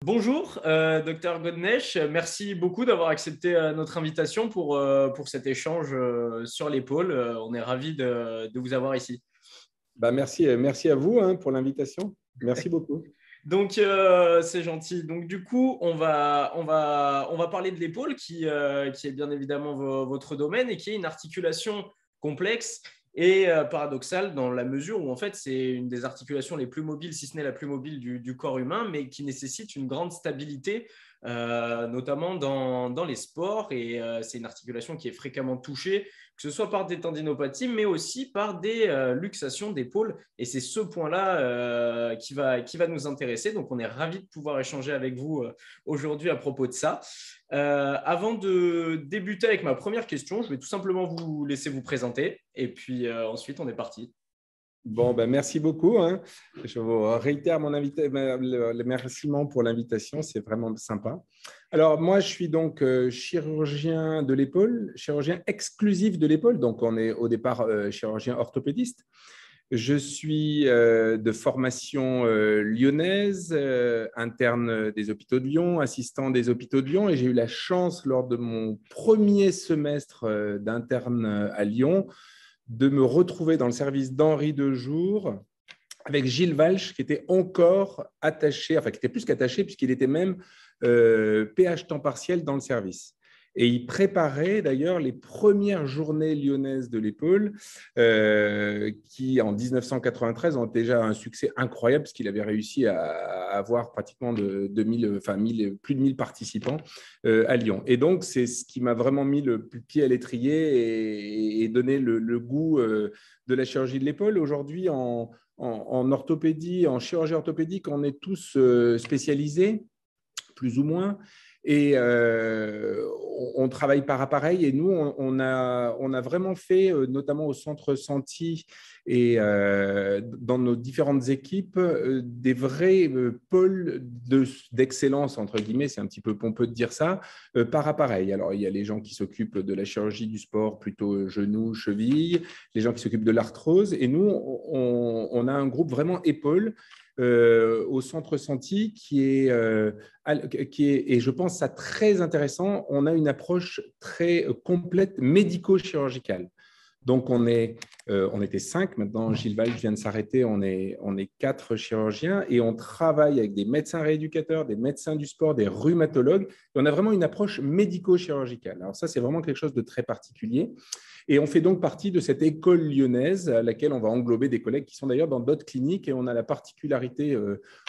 Bonjour, Dr Godnesh. Merci beaucoup d'avoir accepté notre invitation pour cet échange sur l'épaule. On est ravis de vous avoir ici. Merci à vous pour l'invitation. Merci beaucoup. Donc, c'est gentil. Donc, du coup, on va parler de l'épaule qui est bien évidemment votre domaine et qui est une articulation complexe et paradoxale dans la mesure où, en fait, c'est une des articulations les plus mobiles, si ce n'est la plus mobile du corps humain, mais qui nécessite une grande stabilité, notamment dans les sports. Et c'est une articulation qui est fréquemment touchée, que ce soit par des tendinopathies, mais aussi par des luxations d'épaule. Et c'est ce point-là qui va nous intéresser. Donc, on est ravis de pouvoir échanger avec vous aujourd'hui à propos de ça. Avant de débuter avec ma première question, je vais tout simplement vous laisser vous présenter. Et puis ensuite, on est parti. Merci beaucoup. Je vous réitère le remerciement pour l'invitation. C'est vraiment sympa. Alors, moi, je suis donc chirurgien de l'épaule, chirurgien exclusif de l'épaule. Donc, on est au départ chirurgien orthopédiste. Je suis de formation lyonnaise, interne des hôpitaux de Lyon, assistant des hôpitaux de Lyon. Et j'ai eu la chance, lors de mon premier semestre d'interne à Lyon, de me retrouver dans le service d'Henri Dejour avec Gilles Walch, qui était encore attaché, enfin qui était plus qu'attaché, puisqu'il était même PH temps partiel dans le service. Et il préparait d'ailleurs les premières journées lyonnaises de l'épaule qui, en 1993, ont déjà un succès incroyable parce qu'il avait réussi à avoir pratiquement plus de 1000 participants à Lyon. Et donc, c'est ce qui m'a vraiment mis le pied à l'étrier et donné le goût de la chirurgie de l'épaule. Aujourd'hui, en orthopédie, en chirurgie orthopédique, on est tous spécialisés, plus ou moins. Et on travaille par appareil. Et nous, on a vraiment fait, notamment au centre Santi et dans nos différentes équipes, des vrais pôles d'excellence, entre guillemets, c'est un petit peu pompeux de dire ça, par appareil. Alors, il y a les gens qui s'occupent de la chirurgie du sport, plutôt genoux, chevilles, les gens qui s'occupent de l'arthrose. Et nous, on a un groupe vraiment épaules au centre Santi et je pense ça très intéressant. On a une approche très complète médico-chirurgicale. Donc, on était 5. Maintenant, Gilles Walch vient de s'arrêter. On est 4 chirurgiens et on travaille avec des médecins rééducateurs, des médecins du sport, des rhumatologues. Et on a vraiment une approche médico-chirurgicale. Alors ça, c'est vraiment quelque chose de très particulier. Et on fait donc partie de cette école lyonnaise à laquelle on va englober des collègues qui sont d'ailleurs dans d'autres cliniques. Et on a la particularité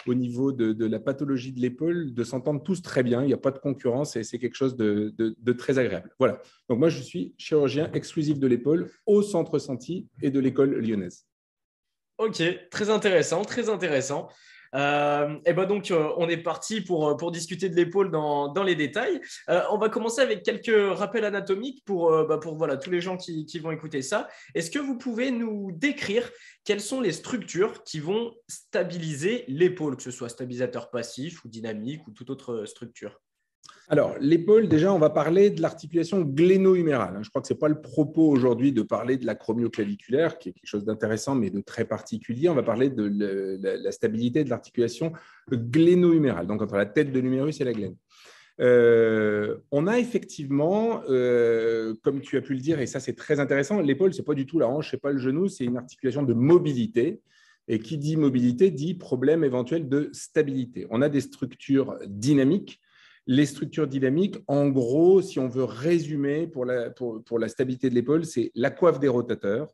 au niveau de la pathologie de l'épaule de s'entendre tous très bien. Il n'y a pas de concurrence et c'est quelque chose de très agréable. Voilà. Donc moi, je suis chirurgien exclusif de l'épaule au centre Santi et de l'école lyonnaise. Ok, très intéressant, très intéressant. Et ben donc, on est parti pour discuter de l'épaule dans les détails. On va commencer avec quelques rappels anatomiques pour voilà, tous les gens qui vont écouter ça. Est-ce que vous pouvez nous décrire quelles sont les structures qui vont stabiliser l'épaule, que ce soit stabilisateur passif ou dynamique ou toute autre structure? Alors, l'épaule, déjà, on va parler de l'articulation gléno-humérale. Je crois que ce n'est pas le propos aujourd'hui de parler de l'acromioclaviculaire, qui est quelque chose d'intéressant, mais de très particulier. On va parler de la stabilité de l'articulation gléno-humérale, donc entre la tête de l'humérus et la glène. On a effectivement, comme tu as pu le dire, et ça c'est très intéressant, l'épaule, ce n'est pas du tout la hanche, ce n'est pas le genou, c'est une articulation de mobilité. Et qui dit mobilité dit problème éventuel de stabilité. On a des structures dynamiques. Les structures dynamiques, en gros, si on veut résumer pour la stabilité de l'épaule, c'est la coiffe des rotateurs,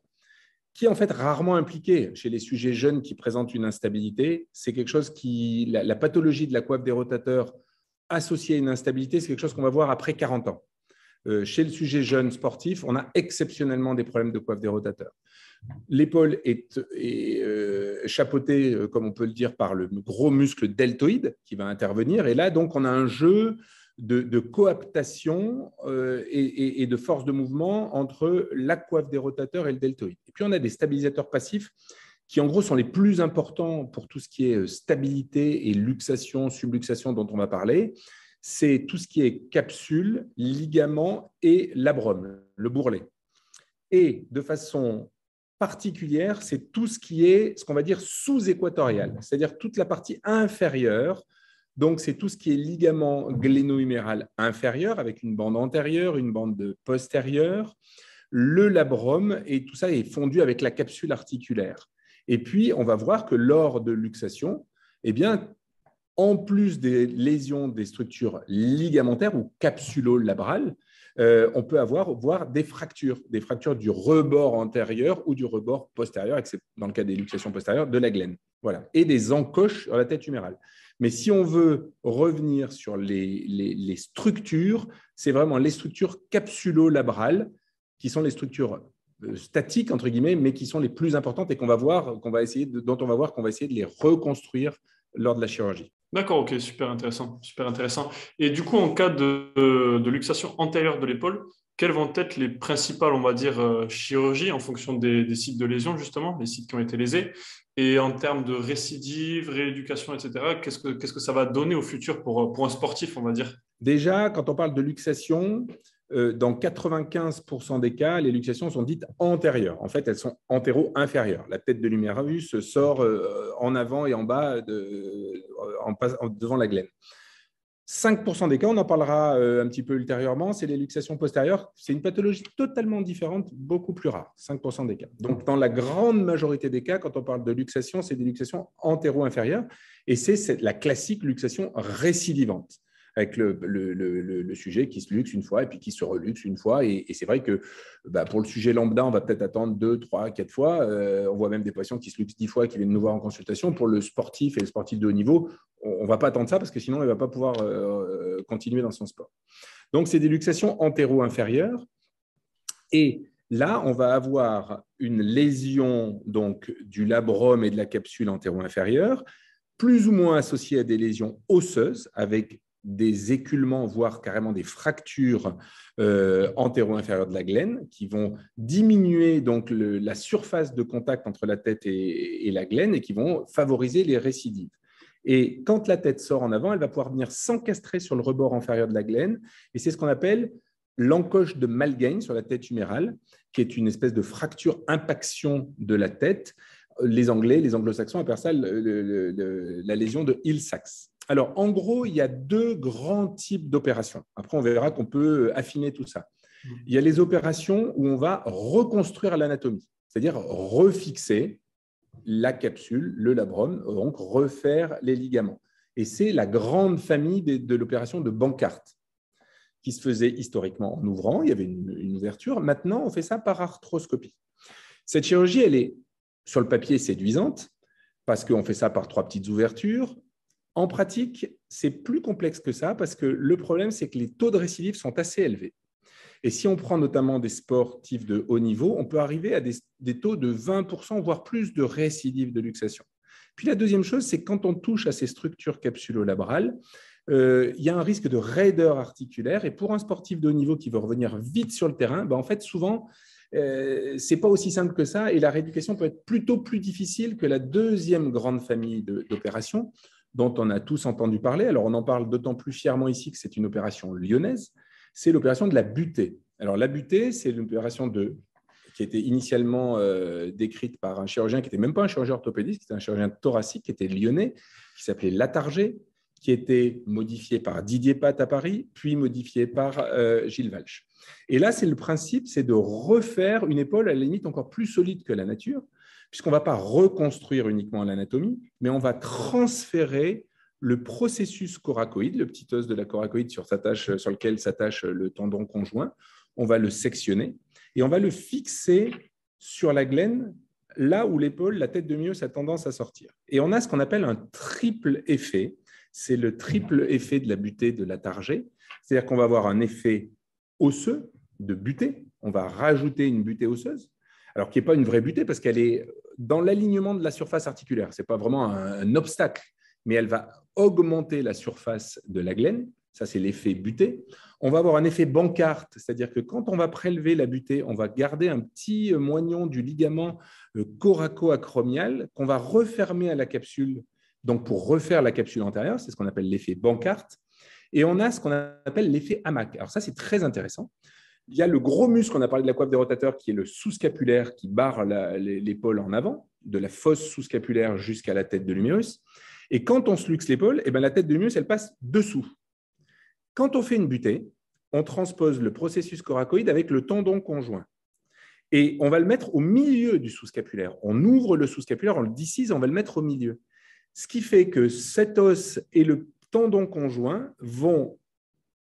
qui est en fait rarement impliquée chez les sujets jeunes qui présentent une instabilité. C'est quelque chose la pathologie de la coiffe des rotateurs associée à une instabilité, c'est quelque chose qu'on va voir après 40 ans. Chez le sujet jeune sportif, on a exceptionnellement des problèmes de coiffe des rotateurs. L'épaule est chapeautée, comme on peut le dire, par le gros muscle deltoïde qui va intervenir. Et là, donc, on a un jeu de coaptation et de force de mouvement entre la coiffe des rotateurs et le deltoïde. Et puis, on a des stabilisateurs passifs qui, en gros, sont les plus importants pour tout ce qui est stabilité et luxation, subluxation dont on va parler. C'est tout ce qui est capsule, ligament et labrum, le bourrelet. Et de façon particulière, c'est tout ce qui est, ce qu'on va dire, sous-équatorial, c'est-à-dire toute la partie inférieure Donc, c'est tout ce qui est ligament gléno-huméral inférieur avec une bande antérieure, une bande postérieure, le labrum, et tout ça est fondu avec la capsule articulaire. Et puis, on va voir que lors de luxation, eh bien, en plus des lésions des structures ligamentaires ou capsulo-labrales, on peut voir des fractures du rebord antérieur ou du rebord postérieur, dans le cas des luxations postérieures, de la glène. Voilà. Et des encoches sur la tête humérale. Mais si on veut revenir sur les structures, c'est vraiment les structures capsulo-labrales qui sont les structures statiques, entre guillemets, mais qui sont les plus importantes et dont on va voir qu'on va essayer de les reconstruire lors de la chirurgie. D'accord, ok, super intéressant, super intéressant. Et du coup, en cas de luxation antérieure de l'épaule, quelles vont être les principales, on va dire, chirurgies en fonction des sites de lésion, justement, les sites qui ont été lésés? Et en termes de récidive, rééducation, etc., qu'est-ce que ça va donner au futur pour un sportif, on va dire? Déjà, quand on parle de luxation, dans 95% des cas, les luxations sont dites antérieures. En fait, elles sont antéro-inférieures. La tête de l'humérus sort en avant et en bas devant la glène. 5% des cas, on en parlera un petit peu ultérieurement, c'est les luxations postérieures. C'est une pathologie totalement différente, beaucoup plus rare, 5% des cas. Donc, dans la grande majorité des cas, quand on parle de luxation, c'est des luxations antéro-inférieures et c'est la classique luxation récidivante, avec le sujet qui se luxe une fois et puis qui se reluxe une fois. Et c'est vrai que pour le sujet lambda, on va peut-être attendre 2, 3, 4 fois. On voit même des patients qui se luxent 10 fois qui viennent nous voir en consultation. Pour le sportif et le sportif de haut niveau, on ne va pas attendre ça parce que sinon, il ne va pas pouvoir continuer dans son sport. Donc, c'est des luxations antéro-inférieures. Et là, on va avoir une lésion donc, du labrum et de la capsule antéro-inférieure, plus ou moins associée à des lésions osseuses avec des éculements, voire carrément des fractures antéro-inférieures de la glène qui vont diminuer donc la surface de contact entre la tête et la glène et qui vont favoriser les récidives. Et quand la tête sort en avant, elle va pouvoir venir s'encastrer sur le rebord inférieur de la glène et c'est ce qu'on appelle l'encoche de Malgame sur la tête humérale, qui est une espèce de fracture-impaction de la tête. Les anglo-saxons appellent ça la lésion de Hill-Sachs. Alors, en gros, il y a 2 grands types d'opérations. Après, on verra qu'on peut affiner tout ça. Il y a les opérations où on va reconstruire l'anatomie, c'est-à-dire refixer la capsule, le labrum, donc refaire les ligaments. Et c'est la grande famille de l'opération de Bankart, qui se faisait historiquement en ouvrant. Il y avait une ouverture. Maintenant, on fait ça par arthroscopie. Cette chirurgie, elle est, sur le papier, séduisante, parce qu'on fait ça par 3 petites ouvertures. En pratique, c'est plus complexe que ça parce que le problème, c'est que les taux de récidive sont assez élevés. Et si on prend notamment des sportifs de haut niveau, on peut arriver à des taux de 20%, voire plus de récidive de luxation. Puis la deuxième chose, c'est que quand on touche à ces structures capsulo-labrales, il y a un risque de raideur articulaire. Et pour un sportif de haut niveau qui veut revenir vite sur le terrain, en fait, souvent, ce n'est pas aussi simple que ça. Et la rééducation peut être plutôt plus difficile que la deuxième grande famille d'opérations, dont on a tous entendu parler. Alors, on en parle d'autant plus fièrement ici que c'est une opération lyonnaise. C'est l'opération de la butée. Alors, la butée, c'est une opération qui était initialement décrite par un chirurgien qui n'était même pas un chirurgien orthopédiste, qui était un chirurgien thoracique, qui était lyonnais, qui s'appelait Latargé, qui était modifié par Didier Pat à Paris, puis modifié par Gilles Walch. Et là, c'est le principe, c'est de refaire une épaule à la limite encore plus solide que la nature, puisqu'on ne va pas reconstruire uniquement l'anatomie, mais on va transférer le processus coracoïde, le petit os de la coracoïde sur lequel s'attache le tendon conjoint. On va le sectionner et on va le fixer sur la glène, là où l'épaule, la tête de Mios a tendance à sortir. Et on a ce qu'on appelle un triple effet. C'est le triple effet de la butée de Latargé. C'est-à-dire qu'on va avoir un effet osseux de butée. On va rajouter une butée osseuse, alors qui n'est pas une vraie butée parce qu'elle est dans l'alignement de la surface articulaire. Ce n'est pas vraiment un obstacle, mais elle va augmenter la surface de la glène. Ça, c'est l'effet butée. On va avoir un effet Bankart, c'est-à-dire que quand on va prélever la butée, on va garder un petit moignon du ligament coraco-acromial qu'on va refermer à la capsule. Donc, pour refaire la capsule antérieure, c'est ce qu'on appelle l'effet Bankart. Et on a ce qu'on appelle l'effet hamac. Alors ça, c'est très intéressant. Il y a le gros muscle, on a parlé de la coiffe des rotateurs, qui est le sous-scapulaire qui barre l'épaule en avant, de la fosse sous-scapulaire jusqu'à la tête de l'humérus. Et quand on se luxe l'épaule, la tête de l'humérus, elle passe dessous. Quand on fait une butée, on transpose le processus coracoïde avec le tendon conjoint. Et on va le mettre au milieu du sous-scapulaire. On ouvre le sous-scapulaire, on le discise, on va le mettre au milieu. Ce qui fait que cet os et le tendon conjoint vont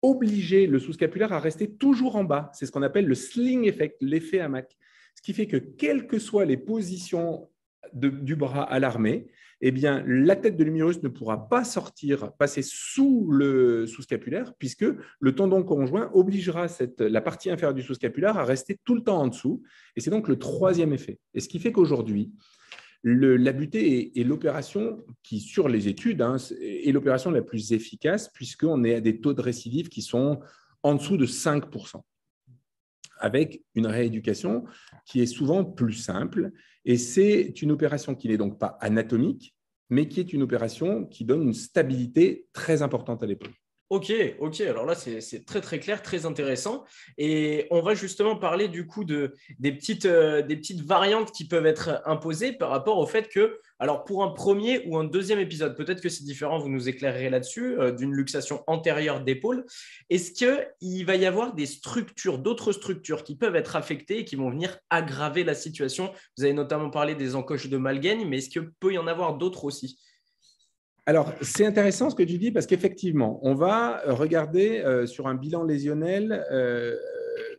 obliger le sous-scapulaire à rester toujours en bas. C'est ce qu'on appelle le sling effect, l'effet hamac. Ce qui fait que, quelles que soient les positions du bras à l'armée, la tête de l'humérus ne pourra pas sortir, passer sous le sous-scapulaire, puisque le tendon conjoint obligera la partie inférieure du sous-scapulaire à rester tout le temps en dessous. Et c'est donc le troisième effet. Et ce qui fait qu'aujourd'hui, la butée est l'opération qui, sur les études, est l'opération la plus efficace, puisqu'on est à des taux de récidive qui sont en dessous de 5%, avec une rééducation qui est souvent plus simple. Et c'est une opération qui n'est donc pas anatomique, mais qui est une opération qui donne une stabilité très importante à l'épaule. Ok. Alors là, c'est très, très clair, très intéressant. Et on va justement parler du coup des petites variantes qui peuvent être imposées par rapport au fait que, alors pour un premier ou un deuxième épisode, peut-être que c'est différent, vous nous éclairerez là-dessus, d'une luxation antérieure d'épaule, est-ce qu'il va y avoir d'autres structures qui peuvent être affectées et qui vont venir aggraver la situation? Vous avez notamment parlé des encoches de Malgaigne, mais est-ce qu'il peut y en avoir d'autres aussi? Alors, c'est intéressant ce que tu dis parce qu'effectivement, on va regarder sur un bilan lésionnel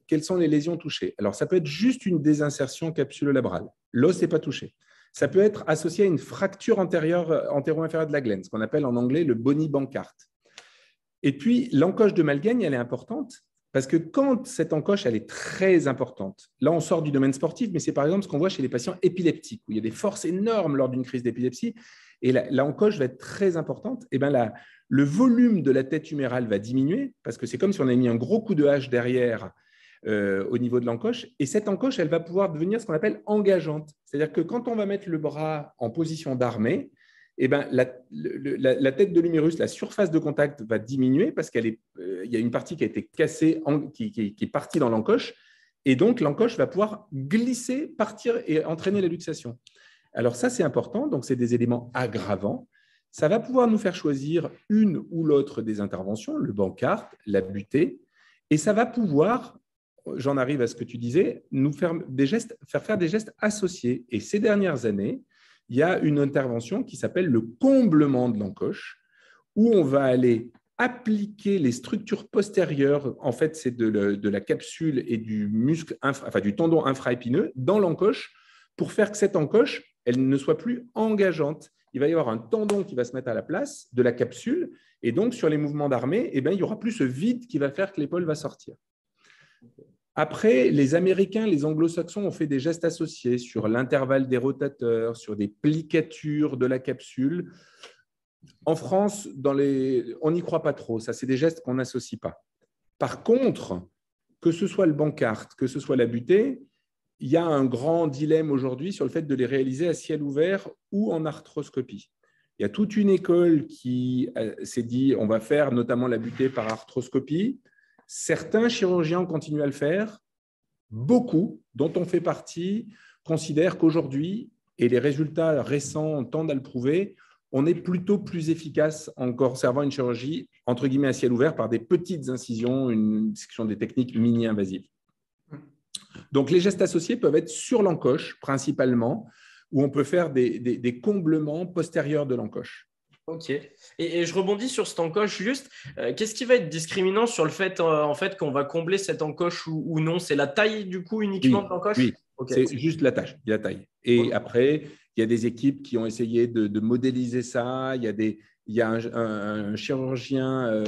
quelles sont les lésions touchées. Alors, ça peut être juste une désinsertion capsulo-labrale. L'os n'est pas touché. Ça peut être associé à une fracture antéro-inférieure de la glène, ce qu'on appelle en anglais le Boni Bankart. Et puis, l'encoche de Malgaigne, elle est importante parce que quand cette encoche, elle est très importante, là, on sort du domaine sportif, mais c'est par exemple ce qu'on voit chez les patients épileptiques, où il y a des forces énormes lors d'une crise d'épilepsie. Et l'encoche va être très importante. Et le volume de la tête humérale va diminuer parce que c'est comme si on avait mis un gros coup de hache derrière au niveau de l'encoche. Et cette encoche, elle va pouvoir devenir ce qu'on appelle engageante. C'est-à-dire que quand on va mettre le bras en position d'armée, la tête de l'humérus, la surface de contact va diminuer parce qu'il y a une partie qui a été cassée, qui est partie dans l'encoche. Et donc, l'encoche va pouvoir glisser, partir et entraîner la luxation. Alors ça, c'est important, donc c'est des éléments aggravants. Ça va pouvoir nous faire choisir une ou l'autre des interventions, le Bankart, la butée, et ça va pouvoir, j'en arrive à ce que tu disais, nous faire faire des gestes associés. Et ces dernières années, il y a une intervention qui s'appelle le comblement de l'encoche, où on va aller appliquer les structures postérieures, en fait c'est de la capsule et du muscle, du tendon infraépineux dans l'encoche, pour faire que cette encoche, elle ne soit plus engageante. Il va y avoir un tendon qui va se mettre à la place de la capsule, et donc sur les mouvements d'armée, il n'y aura plus ce vide qui va faire que l'épaule va sortir. Après, les Américains, les Anglo-Saxons ont fait des gestes associés sur l'intervalle des rotateurs, sur des plicatures de la capsule. En France, on n'y croit pas trop. Ça, c'est des gestes qu'on n'associe pas. Par contre, que ce soit le Bankart, que ce soit la butée, il y a un grand dilemme aujourd'hui sur le fait de les réaliser à ciel ouvert ou en arthroscopie. Il y a toute une école qui s'est dit on va faire notamment la butée par arthroscopie. Certains chirurgiens continuent à le faire. Beaucoup, dont on fait partie, considèrent qu'aujourd'hui, et les résultats récents tendent à le prouver, on est plutôt plus efficace en conservant une chirurgie entre guillemets à ciel ouvert par des petites incisions, qui sont des techniques mini-invasives. Donc, les gestes associés peuvent être sur l'encoche, principalement, où on peut faire des comblements postérieurs de l'encoche. Ok. Et je rebondis sur cette encoche juste. Qu'est-ce qui va être discriminant sur le fait, en fait qu'on va combler cette encoche ou non? C'est la taille, du coup, uniquement de l'encoche? Oui, okay. C'est juste la taille. Et après, il y a des équipes qui ont essayé de modéliser ça. Il y a un chirurgien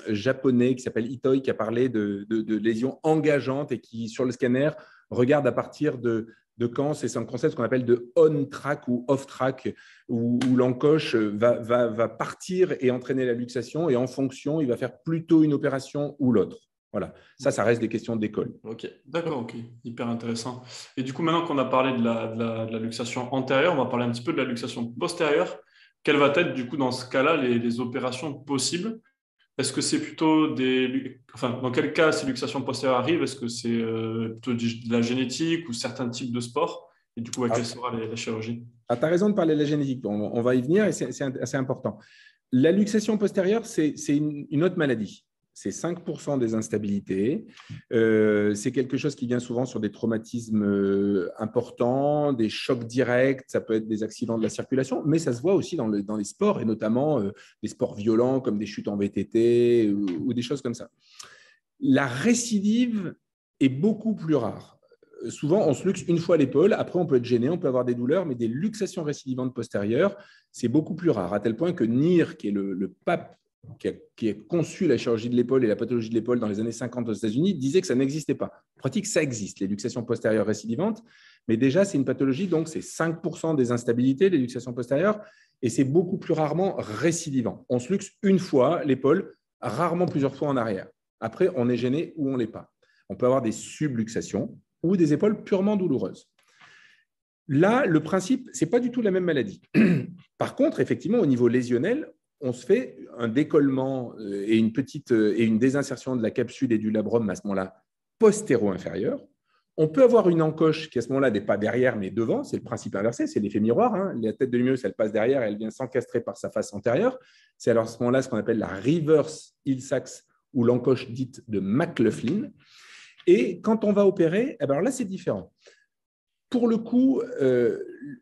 japonais qui s'appelle Itoi qui a parlé de lésions engageantes et qui, sur le scanner, regarde à partir de quand, c'est un concept qu'on appelle de on-track ou off-track, où l'encoche va partir et entraîner la luxation, et en fonction, il va faire plutôt une opération ou l'autre. Voilà, ça reste des questions d'école. Ok, d'accord, ok, hyper intéressant. Et du coup, maintenant qu'on a parlé de la luxation antérieure, on va parler un petit peu de la luxation postérieure. Quelles vont être, du coup, dans ce cas-là, les opérations possibles? Est-ce que c'est plutôt dans quel cas ces luxations postérieures arrivent? Est-ce que c'est plutôt de la génétique ou certains types de sports? Et du coup, quelle sera la chirurgie? Tu as raison de parler de la génétique. On va y venir et c'est assez important. La luxation postérieure, c'est une autre maladie. C'est 5% des instabilités. C'est quelque chose qui vient souvent sur des traumatismes importants, des chocs directs, ça peut être des accidents de la circulation, mais ça se voit aussi dans les sports, et notamment des sports violents comme des chutes en VTT ou des choses comme ça. La récidive est beaucoup plus rare. Souvent, on se luxe une fois l'épaule, après on peut être gêné, on peut avoir des douleurs, mais des luxations récidivantes postérieures, c'est beaucoup plus rare, à tel point que Neer, qui est le pape qui a conçu la chirurgie de l'épaule et la pathologie de l'épaule dans les années 50 aux États-Unis, disait que ça n'existait pas. En pratique, ça existe, les luxations postérieures récidivantes, mais déjà, c'est une pathologie, donc c'est 5% des instabilités, les luxations postérieures, et c'est beaucoup plus rarement récidivant. On se luxe une fois l'épaule, rarement plusieurs fois en arrière. Après, on est gêné ou on ne l'est pas. On peut avoir des subluxations ou des épaules purement douloureuses. Là, le principe, ce n'est pas du tout la même maladie. Par contre, effectivement, au niveau lésionnel, on se fait un décollement et une désinsertion de la capsule et du labrum à ce moment-là postéro-inférieur. On peut avoir une encoche qui à ce moment-là n'est pas derrière mais devant, c'est le principe inversé, c'est l'effet miroir. Hein. La tête de l'humérus, elle passe derrière et elle vient s'encastrer par sa face antérieure. C'est alors à ce moment-là ce qu'on appelle la reverse Hill-Sachs ou l'encoche dite de McLaughlin. Et quand on va opérer, alors là c'est différent. Pour le coup,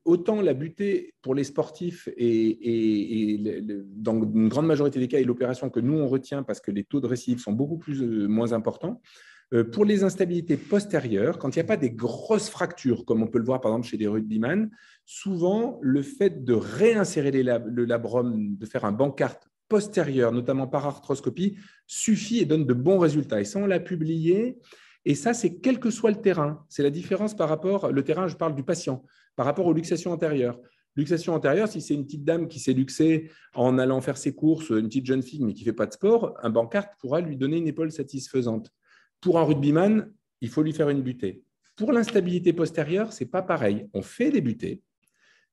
autant la butée pour les sportifs et dans une grande majorité des cas est l'opération que nous on retient parce que les taux de récidive sont beaucoup moins importants. Pour les instabilités postérieures, quand il n'y a pas des grosses fractures, comme on peut le voir par exemple chez des rugbyman, souvent le fait de réinsérer le labrum, de faire un Bankart postérieur, notamment par arthroscopie, suffit et donne de bons résultats. Et ça, on l'a publié. Et ça, c'est quel que soit le terrain. C'est la différence par rapport, le terrain, je parle du patient, par rapport aux luxations antérieures. Luxation antérieure, si c'est une petite dame qui s'est luxée en allant faire ses courses, une petite jeune fille mais qui ne fait pas de sport, un Bankart pourra lui donner une épaule satisfaisante. Pour un rugbyman, il faut lui faire une butée. Pour l'instabilité postérieure, ce n'est pas pareil. On fait des butées,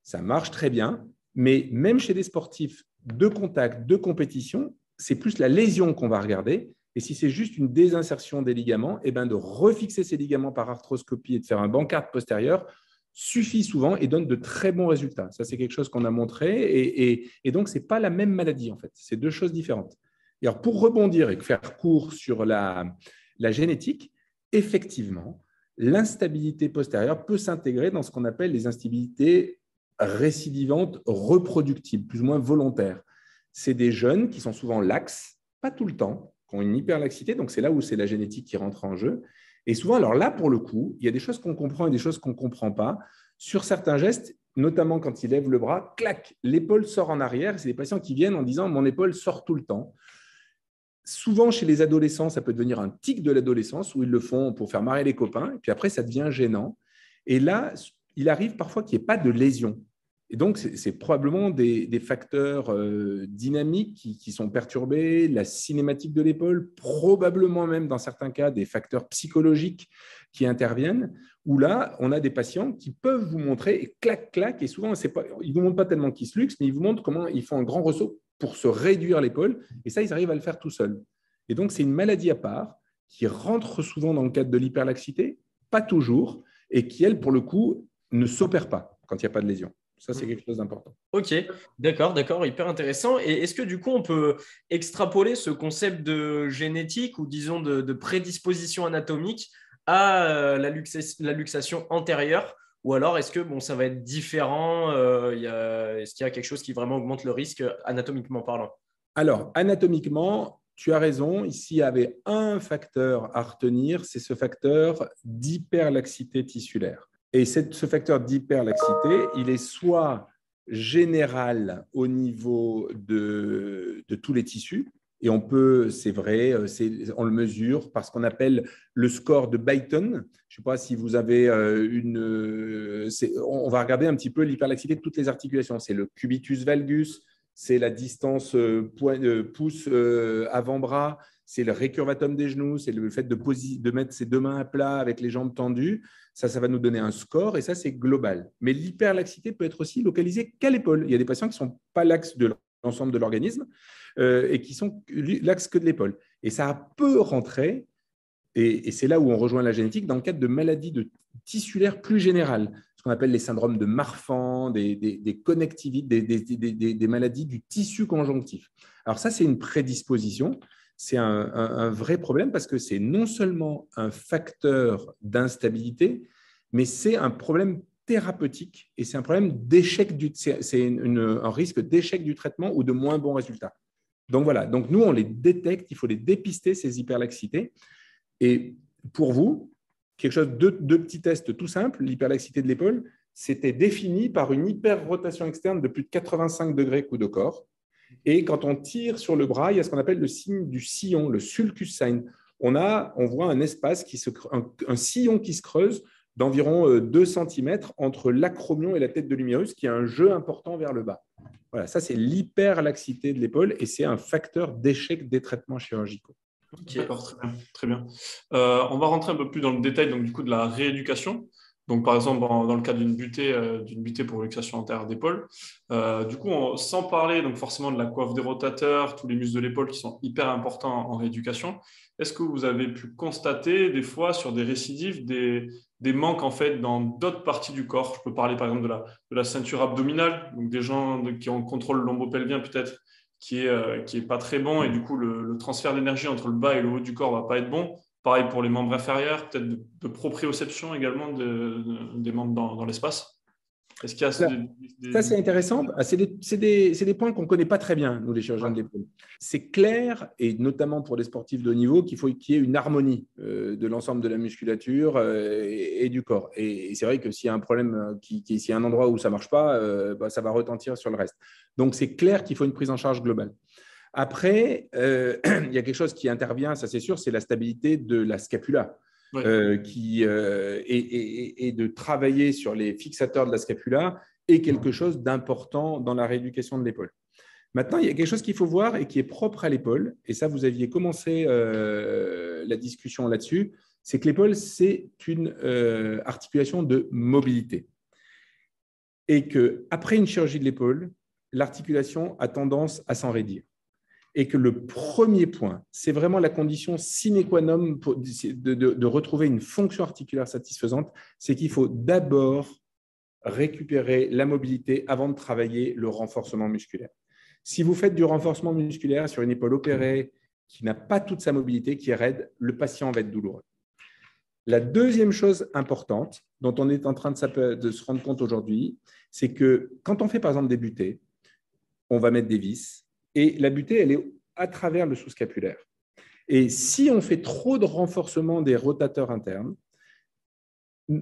ça marche très bien, mais même chez des sportifs de contact, de compétition, c'est plus la lésion qu'on va regarder. Et si c'est juste une désinsertion des ligaments, eh ben de refixer ces ligaments par arthroscopie et de faire un Bankart postérieur suffit souvent et donne de très bons résultats. Ça, c'est quelque chose qu'on a montré. Et donc, ce n'est pas la même maladie, en fait. C'est deux choses différentes. Et alors, pour rebondir et faire court sur la génétique, effectivement, l'instabilité postérieure peut s'intégrer dans ce qu'on appelle les instabilités récidivantes reproductibles, plus ou moins volontaires. C'est des jeunes qui sont souvent laxes, pas tout le temps, qui ont une hyperlaxité, donc c'est là où c'est la génétique qui rentre en jeu. Et souvent, alors là, pour le coup, il y a des choses qu'on comprend et des choses qu'on ne comprend pas. Sur certains gestes, notamment quand il lève le bras, clac, l'épaule sort en arrière. C'est des patients qui viennent en disant « mon épaule sort tout le temps ». Souvent, chez les adolescents, ça peut devenir un tic de l'adolescence où ils le font pour faire marrer les copains, et puis après, ça devient gênant. Et là, il arrive parfois qu'il n'y ait pas de lésion. Et donc, c'est probablement des facteurs dynamiques qui sont perturbés, la cinématique de l'épaule, probablement même dans certains cas des facteurs psychologiques qui interviennent, où là, on a des patients qui peuvent vous montrer, et clac, clac, et souvent, ils ne vous montrent pas tellement qu'ils se luxent, mais ils vous montrent comment ils font un grand ressaut pour se réduire l'épaule, et ça, ils arrivent à le faire tout seuls. Et donc, c'est une maladie à part qui rentre souvent dans le cadre de l'hyperlaxité, pas toujours, et qui, elle, pour le coup, ne s'opère pas quand il n'y a pas de lésion. Ça, c'est quelque chose d'important. Ok, d'accord, hyper intéressant. Et est-ce que du coup, on peut extrapoler ce concept de génétique ou disons de prédisposition anatomique à la luxation antérieure? Ou alors, est-ce que ça va être différent? Est-ce qu'il y a quelque chose qui vraiment augmente le risque anatomiquement parlant? Alors, anatomiquement, tu as raison. Ici, il y avait un facteur à retenir, c'est ce facteur d'hyperlaxité tissulaire. Et ce facteur d'hyperlaxité, il est soit général au niveau de tous les tissus, et on peut, c'est vrai, on le mesure par ce qu'on appelle le score de Beighton. Je ne sais pas si vous avez on va regarder un petit peu l'hyperlaxité de toutes les articulations. C'est le cubitus valgus, c'est la distance pouce avant-bras, c'est le récurvatum des genoux, c'est le fait de mettre ses deux mains à plat avec les jambes tendues. Ça va nous donner un score et ça, c'est global. Mais l'hyperlaxité peut être aussi localisée qu'à l'épaule. Il y a des patients qui ne sont pas laxes de l'ensemble de l'organisme et qui sont laxes que de l'épaule. Et ça peut rentrer, et c'est là où on rejoint la génétique, dans le cadre de maladies tissulaires plus générales, ce qu'on appelle les syndromes de Marfan, des connectivites, des maladies du tissu conjonctif. Alors ça, c'est une prédisposition. C'est un vrai problème parce que c'est non seulement un facteur d'instabilité, mais c'est un problème thérapeutique et c'est un problème d'échec, un risque d'échec du traitement ou de moins bons résultats. Donc voilà, donc nous on les détecte, il faut les dépister, ces hyperlaxités. Et pour vous, quelque chose, deux petits tests tout simples, l'hyperlaxité de l'épaule, c'était défini par une hyperrotation externe de plus de 85 degrés coup de corps. Et quand on tire sur le bras, il y a ce qu'on appelle le signe du sillon, le sulcus sign. On voit un espace, un sillon qui se creuse d'environ 2 cm entre l'acromion et la tête de l'humérus, qui a un jeu important vers le bas. Voilà, ça c'est l'hyperlaxité de l'épaule et c'est un facteur d'échec des traitements chirurgicaux. Okay. D'accord, très bien. Très bien. On va rentrer un peu plus dans le détail donc, du coup, de la rééducation. Donc, par exemple, dans le cas d'une butée pour luxation antérieure d'épaule. Du coup, sans parler donc, forcément de la coiffe des rotateurs, tous les muscles de l'épaule qui sont hyper importants en rééducation, est-ce que vous avez pu constater des fois sur des récidives des manques en fait dans d'autres parties du corps? Je peux parler par exemple de la ceinture abdominale, donc des gens qui ont un contrôle lombo-pelvien peut-être qui est pas très bon et du coup le transfert d'énergie entre le bas et le haut du corps va pas être bon. Pareil pour les membres inférieurs, peut-être de proprioception également des membres dans l'espace. Est-ce qu'il y a Ça, c'est intéressant. C'est des points qu'on ne connaît pas très bien, nous, les chirurgiens de l'épaule. C'est clair, et notamment pour les sportifs de haut niveau, qu'il faut qu'il y ait une harmonie de l'ensemble de la musculature et du corps. Et c'est vrai que s'il y a un problème, s'il y a un endroit où ça ne marche pas, ça va retentir sur le reste. Donc, c'est clair qu'il faut une prise en charge globale. Après, il y a quelque chose qui intervient, ça c'est sûr, c'est la stabilité de la scapula. Oui. Et de travailler sur les fixateurs de la scapula est quelque chose d'important dans la rééducation de l'épaule. Maintenant, il y a quelque chose qu'il faut voir et qui est propre à l'épaule, et ça, vous aviez commencé la discussion là-dessus, c'est que l'épaule, c'est une articulation de mobilité. Et qu'après une chirurgie de l'épaule, l'articulation a tendance à s'enraidir. Et que le premier point, c'est vraiment la condition sine qua non de retrouver une fonction articulaire satisfaisante, c'est qu'il faut d'abord récupérer la mobilité avant de travailler le renforcement musculaire. Si vous faites du renforcement musculaire sur une épaule opérée qui n'a pas toute sa mobilité, qui est raide, le patient va être douloureux. La deuxième chose importante dont on est en train de se rendre compte aujourd'hui, c'est que quand on fait par exemple des butées, on va mettre des vis. Et la butée, elle est à travers le sous-scapulaire. Et si on fait trop de renforcement des rotateurs internes,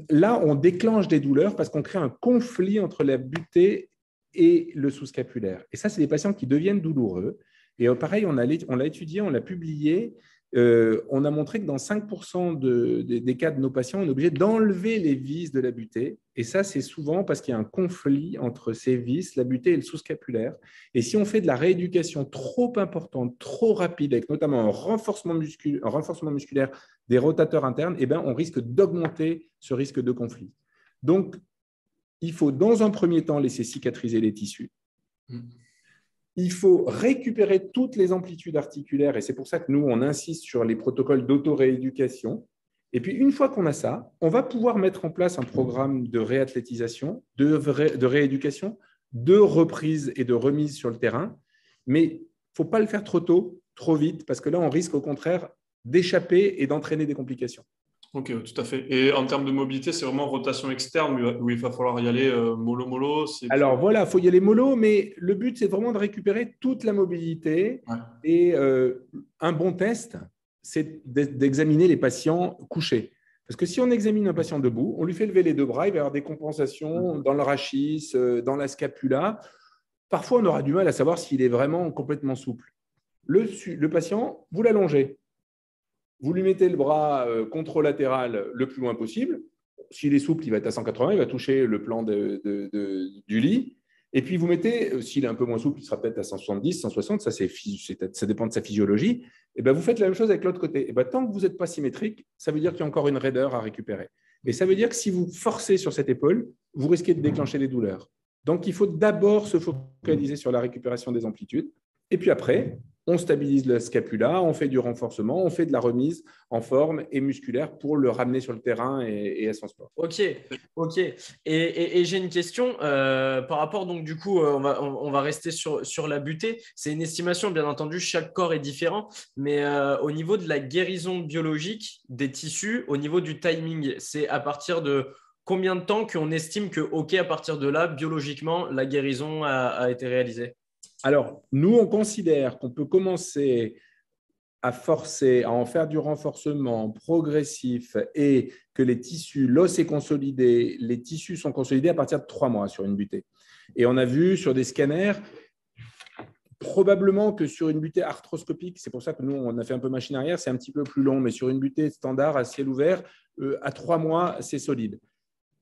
là, on déclenche des douleurs parce qu'on crée un conflit entre la butée et le sous-scapulaire. Et ça, c'est des patients qui deviennent douloureux. Et pareil, on l'a étudié, on l'a publié. On a montré que dans 5% des cas de nos patients, on est obligé d'enlever les vis de la butée. Et ça, c'est souvent parce qu'il y a un conflit entre ces vis, la butée et le sous-scapulaire. Et si on fait de la rééducation trop importante, trop rapide, avec notamment un renforcement musculaire des rotateurs internes, eh bien, on risque d'augmenter ce risque de conflit. Donc, il faut dans un premier temps laisser cicatriser les tissus. Il faut récupérer toutes les amplitudes articulaires et c'est pour ça que nous, on insiste sur les protocoles d'auto-rééducation. Et puis, une fois qu'on a ça, on va pouvoir mettre en place un programme de réathlétisation, de rééducation, de reprise et de remise sur le terrain. Mais il ne faut pas le faire trop tôt, trop vite, parce que là, on risque au contraire d'échapper et d'entraîner des complications. Ok, tout à fait. Et en termes de mobilité, c'est vraiment rotation externe où il va falloir y aller mollo-mollo. Alors voilà, il faut y aller mollo, mais le but, c'est vraiment de récupérer toute la mobilité. Ouais. Et un bon test, c'est d'examiner les patients couchés. Parce que si on examine un patient debout, on lui fait lever les deux bras, il va y avoir des compensations dans le rachis, dans la scapula. Parfois, on aura du mal à savoir s'il est vraiment complètement souple. Le patient, vous l'allongez. Vous lui mettez le bras contralatéral le plus loin possible. S'il est souple, il va être à 180, il va toucher le plan du lit. Et puis, vous mettez, s'il est un peu moins souple, il sera peut-être à 170, 160, ça dépend de sa physiologie. Et bien, vous faites la même chose avec l'autre côté. Et bien, tant que vous n'êtes pas symétrique, ça veut dire qu'il y a encore une raideur à récupérer. Et ça veut dire que si vous forcez sur cette épaule, vous risquez de déclencher des douleurs. Donc, il faut d'abord se focaliser sur la récupération des amplitudes. Et puis après, on stabilise la scapula, on fait du renforcement, on fait de la remise en forme et musculaire pour le ramener sur le terrain et à son sport. Ok, ok. Et j'ai une question par rapport, donc du coup, on va rester sur la butée. C'est une estimation, bien entendu, chaque corps est différent, mais au niveau de la guérison biologique des tissus, au niveau du timing, c'est à partir de combien de temps qu'on estime que, ok, à partir de là, biologiquement, la guérison a été réalisée? Alors, nous, on considère qu'on peut commencer à forcer, à en faire du renforcement progressif et que les tissus, l'os est consolidé, les tissus sont consolidés à partir de 3 mois sur une butée. Et on a vu sur des scanners, probablement que sur une butée arthroscopique, c'est pour ça que nous, on a fait un peu machine arrière, c'est un petit peu plus long, mais sur une butée standard à ciel ouvert, à 3 mois, c'est solide.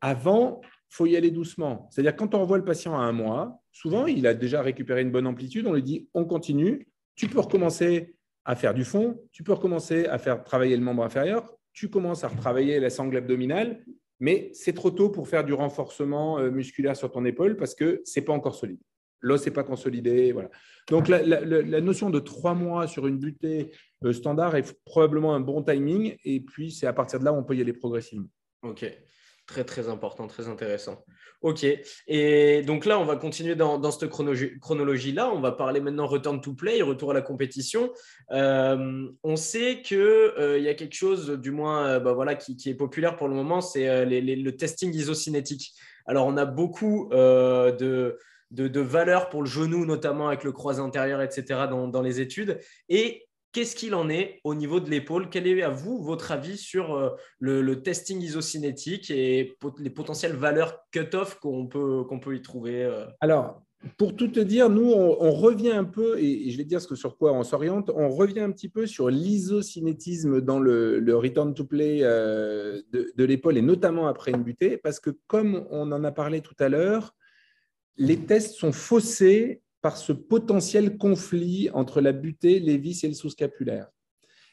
Avant, il faut y aller doucement. C'est-à-dire quand on revoit le patient à 1 mois, souvent, il a déjà récupéré une bonne amplitude, on lui dit, on continue, tu peux recommencer à faire du fond, tu peux recommencer à faire travailler le membre inférieur, tu commences à retravailler la sangle abdominale, mais c'est trop tôt pour faire du renforcement musculaire sur ton épaule parce que ce n'est pas encore solide. L'os n'est pas consolidé. Voilà. Donc, la notion de 3 mois sur une butée standard est probablement un bon timing. Et puis, c'est à partir de là où on peut y aller progressivement. Ok, très très important, très intéressant. Ok, et donc là, on va continuer dans cette chronologie-là. On va parler maintenant return to play, retour à la compétition. On sait qu'il y a quelque chose, du moins, voilà, qui est populaire pour le moment, c'est le testing isocinétique. Alors, on a beaucoup de valeurs pour le genou, notamment avec le croisé antérieur, etc., dans les études. Et qu'est-ce qu'il en est au niveau de l'épaule? Quel est à vous votre avis sur le testing isocinétique et les potentielles valeurs cut-off qu'on peut y trouver? Alors, pour tout te dire, nous, on revient un peu, et je vais te dire sur quoi on s'oriente, on revient un petit peu sur l'isocinétisme dans le return to play de l'épaule, et notamment après une butée, parce que comme on en a parlé tout à l'heure, les tests sont faussés par ce potentiel conflit entre la butée, les vis et le sous-scapulaire.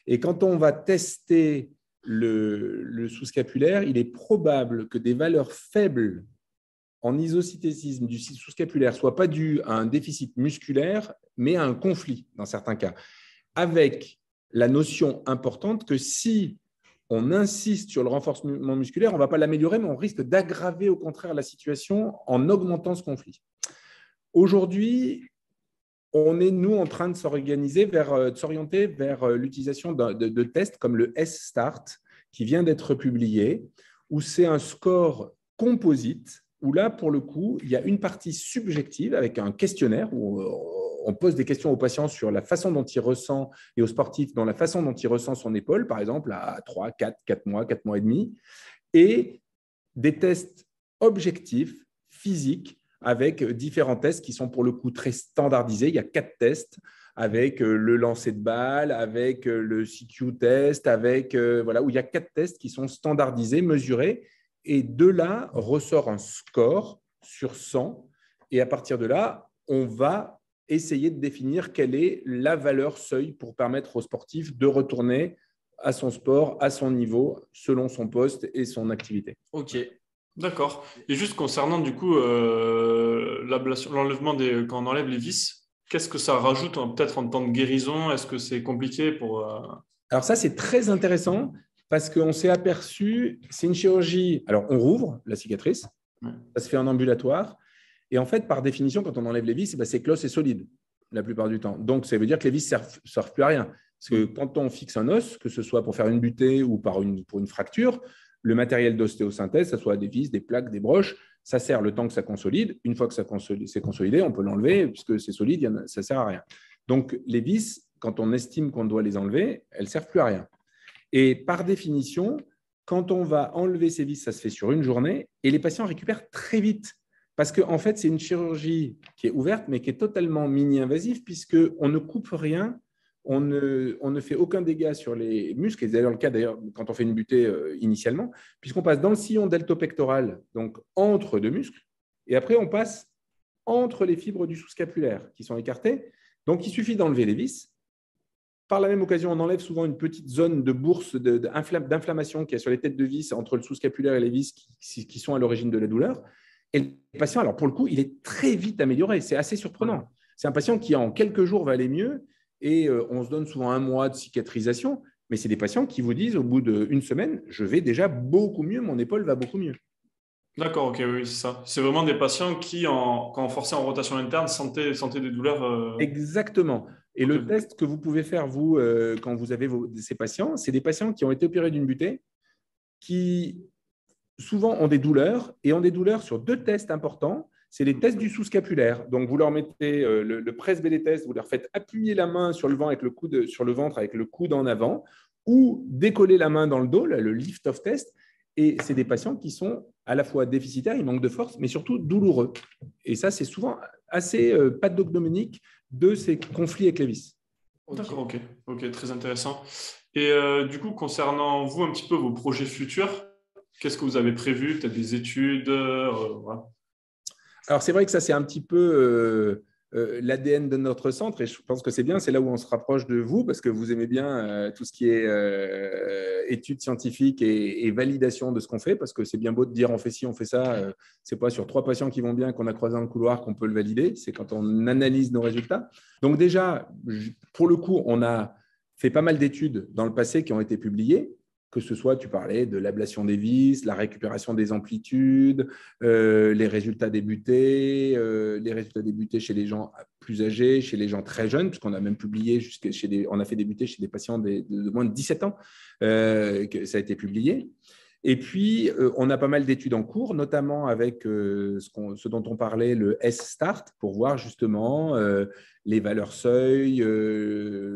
Et quand on va tester le sous-scapulaire, il est probable que des valeurs faibles en isocinétisme du sous-scapulaire ne soient pas dues à un déficit musculaire, mais à un conflit dans certains cas, avec la notion importante que si on insiste sur le renforcement musculaire, on ne va pas l'améliorer, mais on risque d'aggraver au contraire la situation en augmentant ce conflit. Aujourd'hui, on est, nous, en train de s'orienter vers l'utilisation de tests comme le S-Start, qui vient d'être publié, où c'est un score composite, où là, pour le coup, il y a une partie subjective avec un questionnaire où on pose des questions aux patients sur la façon dont il ressent et aux sportifs dans la façon dont il ressent son épaule, par exemple, à 3, 4 mois, 4 mois et demi, et des tests objectifs, physiques, avec différents tests qui sont pour le coup très standardisés. Il y a 4 tests avec le lancer de balle, avec le CQ test, voilà, où il y a 4 tests qui sont standardisés, mesurés, et de là ressort un score sur 100. Et à partir de là, on va essayer de définir quelle est la valeur seuil pour permettre aux sportifs de retourner à son sport, à son niveau, selon son poste et son activité. Ok. D'accord. Et juste concernant du coup l'enlèvement quand on enlève les vis, qu'est-ce que ça rajoute peut-être en temps de guérison? Est-ce que c'est compliqué pour… Alors ça, c'est très intéressant parce qu'on s'est aperçu, c'est une chirurgie, alors on rouvre la cicatrice, ça se fait en ambulatoire, et en fait, par définition, quand on enlève les vis, c'est que l'os est solide la plupart du temps. Donc, ça veut dire que les vis ne servent plus à rien. Parce que quand on fixe un os, que ce soit pour faire une butée ou pour une fracture, le matériel d'ostéosynthèse, que ce soit des vis, des plaques, des broches, ça sert le temps que ça consolide. Une fois que c'est consolidé, on peut l'enlever puisque c'est solide, ça ne sert à rien. Donc, les vis, quand on estime qu'on doit les enlever, elles ne servent plus à rien. Et par définition, quand on va enlever ces vis, ça se fait sur une journée et les patients récupèrent très vite. Parce qu'en fait, c'est une chirurgie qui est ouverte, mais qui est totalement mini-invasive puisqu'on ne coupe rien. On ne fait aucun dégât sur les muscles, et c'est d'ailleurs le cas quand on fait une butée initialement, puisqu'on passe dans le sillon deltopectoral, donc entre 2 muscles, et après on passe entre les fibres du sous-scapulaire qui sont écartées. Donc il suffit d'enlever les vis. Par la même occasion, on enlève souvent une petite zone de bourse d'inflammation qui est sur les têtes de vis entre le sous-scapulaire et les vis qui sont à l'origine de la douleur. Et le patient, alors pour le coup, il est très vite amélioré. C'est assez surprenant. C'est un patient qui en quelques jours va aller mieux. et on se donne souvent 1 mois de cicatrisation, mais c'est des patients qui vous disent au bout d'1 semaine, je vais déjà beaucoup mieux, mon épaule va beaucoup mieux. D'accord, ok, oui, c'est ça. C'est vraiment des patients qui, quand on forçait en rotation interne, sentaient des douleurs. Exactement. Et le Ok. test que vous pouvez faire, vous, quand vous avez ces patients, c'est des patients qui ont été opérés d'une butée, qui souvent ont des douleurs et ont des douleurs sur 2 tests importants. C'est les tests du sous-scapulaire. Donc, vous leur mettez le presse-bélé test, vous leur faites appuyer la main sur le ventre avec le coude en avant ou décoller la main dans le dos, là, le lift-off test. Et c'est des patients qui sont à la fois déficitaires, ils manquent de force, mais surtout douloureux. Et ça, c'est souvent assez pathognomonique de ces conflits avec les vis. D'accord, ok, très intéressant. Et du coup, concernant vous, un petit peu vos projets futurs, qu'est-ce que vous avez prévu? Peut-être des études, voilà. Alors, c'est vrai que ça, c'est un petit peu l'ADN de notre centre et je pense que c'est bien, c'est là où on se rapproche de vous parce que vous aimez bien tout ce qui est études scientifiques et validation de ce qu'on fait parce que c'est bien beau de dire on fait ci, on fait ça. C'est pas sur 3 patients qui vont bien qu'on a croisé dans le couloir qu'on peut le valider, c'est quand on analyse nos résultats. Donc déjà, pour le coup, on a fait pas mal d'études dans le passé qui ont été publiées, que ce soit, tu parlais de l'ablation des vis, la récupération des amplitudes, les résultats débutés chez les gens plus âgés, chez les gens très jeunes, puisqu'on a même publié, on a fait débuter chez des patients de moins de 17 ans, que ça a été publié. Et puis, on a pas mal d'études en cours, notamment avec ce dont on parlait, le S-Start, pour voir justement les valeurs seuil,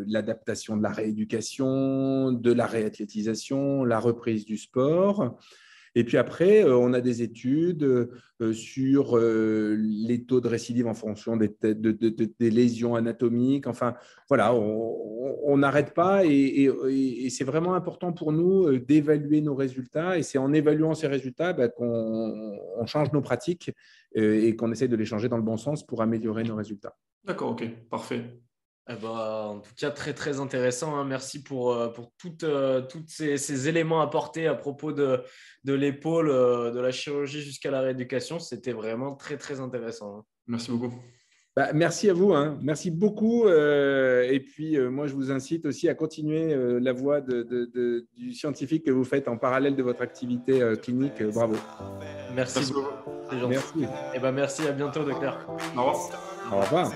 l'adaptation de la rééducation, de la réathlétisation, la reprise du sport. Et puis après, on a des études sur les taux de récidive en fonction des lésions anatomiques. Enfin, voilà, on n'arrête pas et c'est vraiment important pour nous d'évaluer nos résultats. Et c'est en évaluant ces résultats qu'on change nos pratiques et qu'on essaie de les changer dans le bon sens pour améliorer nos résultats. D'accord, ok, parfait. Eh ben, en tout cas, très, très intéressant, hein. Merci pour toutes ces éléments apportés à propos de l'épaule, de la chirurgie jusqu'à la rééducation. C'était vraiment très, très intéressant, hein. Merci beaucoup. Merci à vous, hein. Merci beaucoup. Et puis, moi, je vous incite aussi à continuer la voie du scientifique que vous faites en parallèle de votre activité clinique. Bravo. Merci beaucoup. C'est gentil. Merci. Eh ben, merci, à bientôt, docteur. Au revoir. Au revoir.